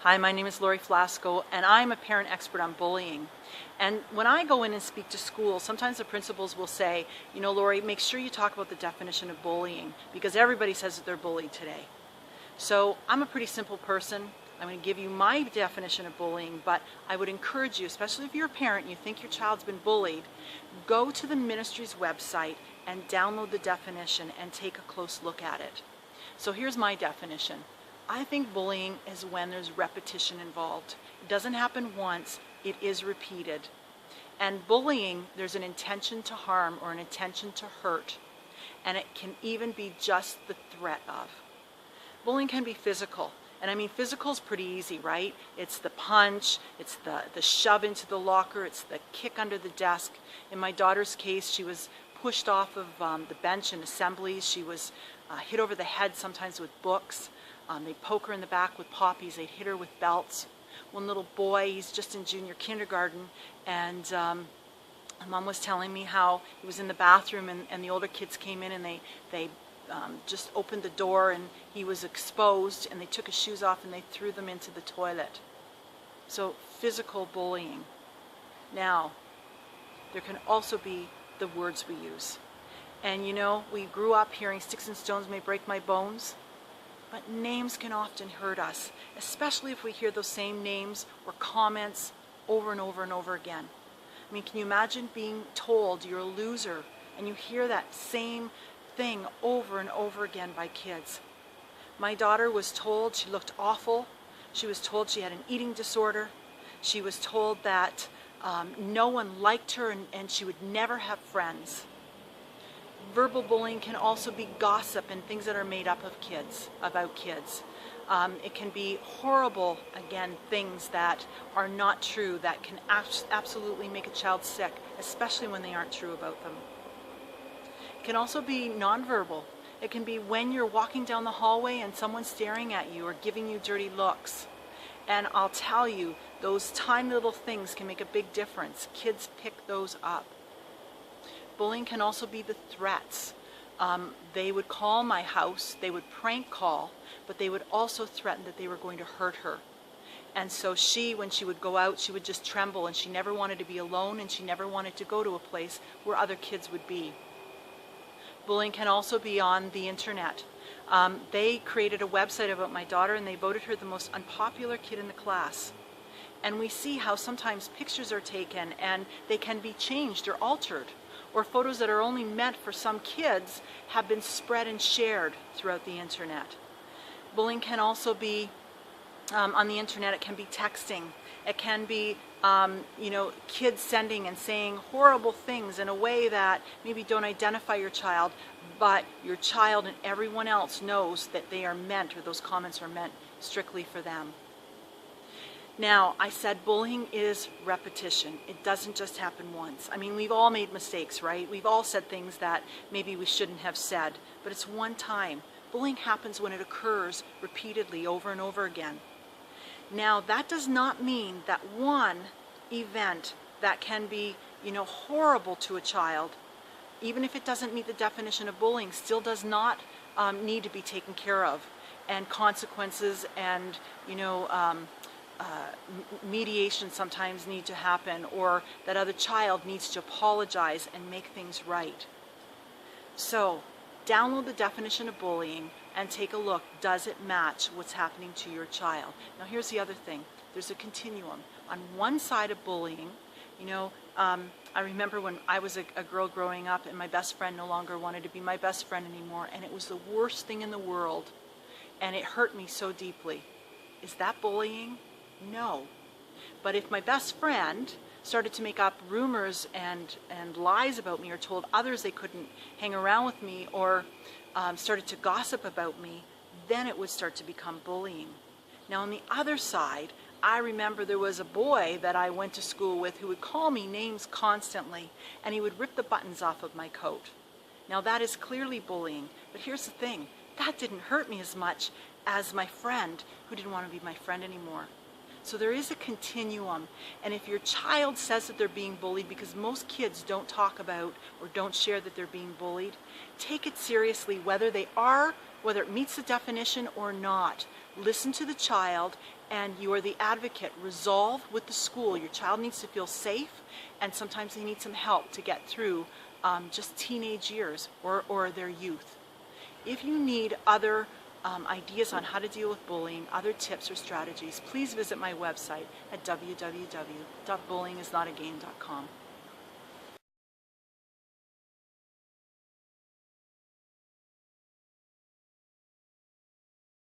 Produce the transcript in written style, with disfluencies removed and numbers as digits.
Hi, my name is Laurie Flasko, and I'm a parent expert on bullying. And when I go in and speak to schools, sometimes the principals will say, you know, Laurie, make sure you talk about the definition of bullying, because everybody says that they're bullied today. So I'm a pretty simple person. I'm going to give you my definition of bullying, but I would encourage you, especially if you're a parent and you think your child's been bullied, go to the ministry's website and download the definition and take a close look at it. So here's my definition. I think bullying is when there's repetition involved. It doesn't happen once, it is repeated. And bullying, there's an intention to harm or an intention to hurt. And it can even be just the threat of. Bullying can be physical. And I mean, physical is pretty easy, right? It's the punch, it's the shove into the locker, it's the kick under the desk. In my daughter's case, she was pushed off of the bench in assemblies. She was hit over the head sometimes with books. They'd poke her in the back with poppies. They'd hit her with belts. One little boy, he's just in junior kindergarten, and Mom was telling me how he was in the bathroom and the older kids came in and they just opened the door and he was exposed and they took his shoes off and they threw them into the toilet. So physical bullying. Now, there can also be the words we use. And you know, we grew up hearing sticks and stones may break my bones. But names can often hurt us, especially if we hear those same names or comments over and over and over again. I mean, can you imagine being told you're a loser and you hear that same thing over and over again by kids? My daughter was told she looked awful. She was told she had an eating disorder. She was told that no one liked her and she would never have friends. Verbal bullying can also be gossip and things that are made up of kids, about kids. It can be horrible, again, things that are not true that can absolutely make a child sick, especially when they aren't true about them. It can also be nonverbal. It can be when you're walking down the hallway and someone's staring at you or giving you dirty looks. And I'll tell you, those tiny little things can make a big difference. Kids pick those up. Bullying can also be the threats. They would call my house, they would prank call, but they would also threaten that they were going to hurt her. And so when she would go out, she would just tremble and she never wanted to be alone and she never wanted to go to a place where other kids would be. Bullying can also be on the internet. They created a website about my daughter and they voted her the most unpopular kid in the class. And we see how sometimes pictures are taken and they can be changed or altered. Or photos that are only meant for some kids have been spread and shared throughout the internet. Bullying can also be on the internet. It can be texting. It can be kids sending and saying horrible things in a way that maybe don't identify your child, but your child and everyone else knows that they are meant, or those comments are meant strictly for them. Now, I said bullying is repetition. It doesn't just happen once. I mean, we've all made mistakes, right? We've all said things that maybe we shouldn't have said, but it's one time. Bullying happens when it occurs repeatedly over and over again. Now, that does not mean that one event that can be, horrible to a child, even if it doesn't meet the definition of bullying, still does not need to be taken care of. And consequences and, mediation sometimes need to happen, or that other child needs to apologize and make things right. So, download the definition of bullying and take a look. Does it match what's happening to your child? Now here's the other thing. There's a continuum. On one side of bullying, I remember when I was a girl growing up and my best friend no longer wanted to be my best friend anymore, and it was the worst thing in the world, and it hurt me so deeply. Is that bullying? No. But if my best friend started to make up rumors and lies about me, or told others they couldn't hang around with me, or started to gossip about me, then it would start to become bullying. Now on the other side, I remember there was a boy that I went to school with who would call me names constantly, and he would rip the buttons off of my coat. Now that is clearly bullying, but here's the thing. That didn't hurt me as much as my friend who didn't want to be my friend anymore. So there is a continuum, and if your child says that they're being bullied, because most kids don't talk about or don't share that they're being bullied, take it seriously, whether it meets the definition or not. Listen to the child and you are the advocate. Resolve with the school. Your child needs to feel safe, and sometimes they need some help to get through just teenage years or their youth. If you need other ideas on how to deal with bullying, other tips or strategies, please visit my website at www.bullyingisnotagame.com.